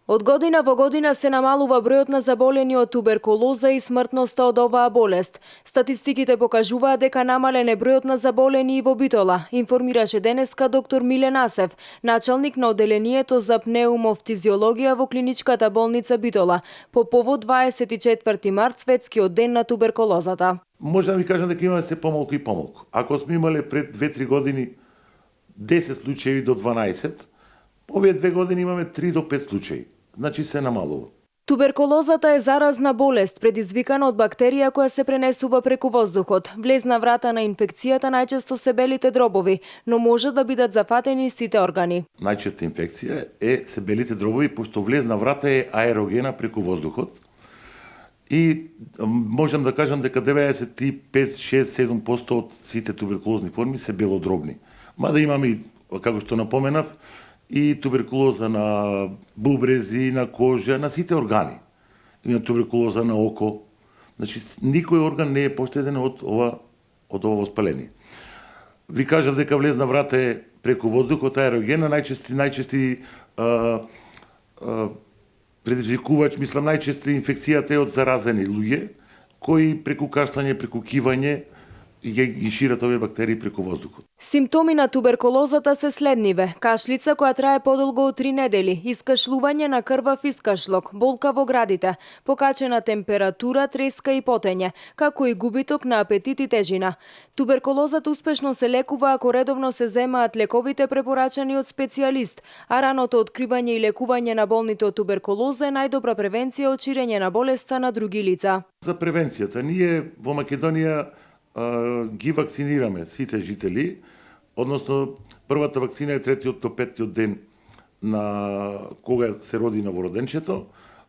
Од година во година се намалува бројот на заболени од туберкулоза и смртноста од оваа болест. Статистиките покажуваат дека намален е бројот на заболени и во Битола, информираше денеска доктор Милен Асев, началник на оделението за пнеумофтизиологија во клиничката болница Битола, по повод 24 март, светскиот ден на туберкулозата. Може да ви кажам дека имаме се помалку и помалку. Ако сме имале пред 2-3 години 10 случаи до 12, овие 2 години имаме 3 до 5 случаи. Значи се намалува. Туберкулозата е заразна болест, предизвикана од бактерија која се пренесува преку воздухот. Влезна врата на инфекцијата најчесто се белите дробови, но може да бидат зафатени сите органи. Најчеста инфекција се белите дробови, пошто влезна врата е аерогена преку воздухот. И можам да кажам дека 95, 6, 7% од сите туберкулозни форми се белодробни. Мада имаме и, како што напоменав, и туберкулоза на бубрези, на кожа, на сите органи. Има туберкулоза на око. Значи, никој орган не е поштеден од ова воспаление. Ви кажав дека влезна врата е преку воздухот, аерогена, најчести предизвикувач, мислам, најчести инфекцијата е од заразени луѓе, кои преку кашлање, преку кивање, ги шират овие бактерии преку воздухот. Симптоми на туберкулозата се следниве: кашлица која трае подолго од 3 недели, искашлување на крвав искашлок, болка во градите, покачена температура, треска и потење, како и губиток на апетит и тежина. Туберкулозата успешно се лекува ако редовно се земаат лековите препорачани од специјалист, а раното откривање и лекување на болните од туберкулоза е најдобра превенција од ширење на болеста на други лица. За превенцијата, ние во Македонија ги вакцинираме сите жители, односно првата вакцина е 3-тиот до 5-тиот ден на кога се роди новороденчето,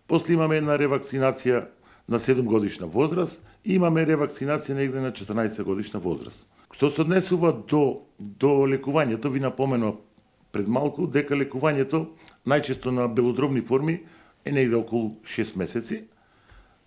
после имаме една ревакцинација на 7 годишна возраст и имаме ревакцинација негде на 14 годишна возраст. Што се однесува до лекувањето, ви напоменав пред малку дека лекувањето најчесто на белодробни форми е негде околу 6 месеци.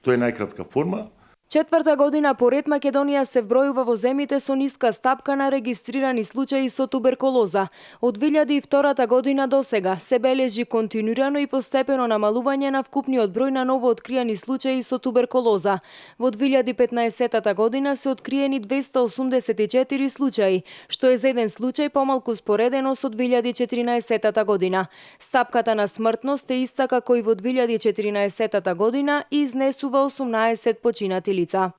Тоа е најкратка форма. Четврта година поред Македонија се вбројува во земјите со ниска стапка на регистрирани случаи со туберкулоза. Од 2002 година до сега се бележи континуирано и постепено намалување на вкупниот број на ново откриени случаи со туберкулоза. Во 2015 година се откриени 284 случаи, што е за еден случај помалку споредено со 2014 година. Стапката на смртност е иста како и во 2014 година и изнесува 18 починати лица.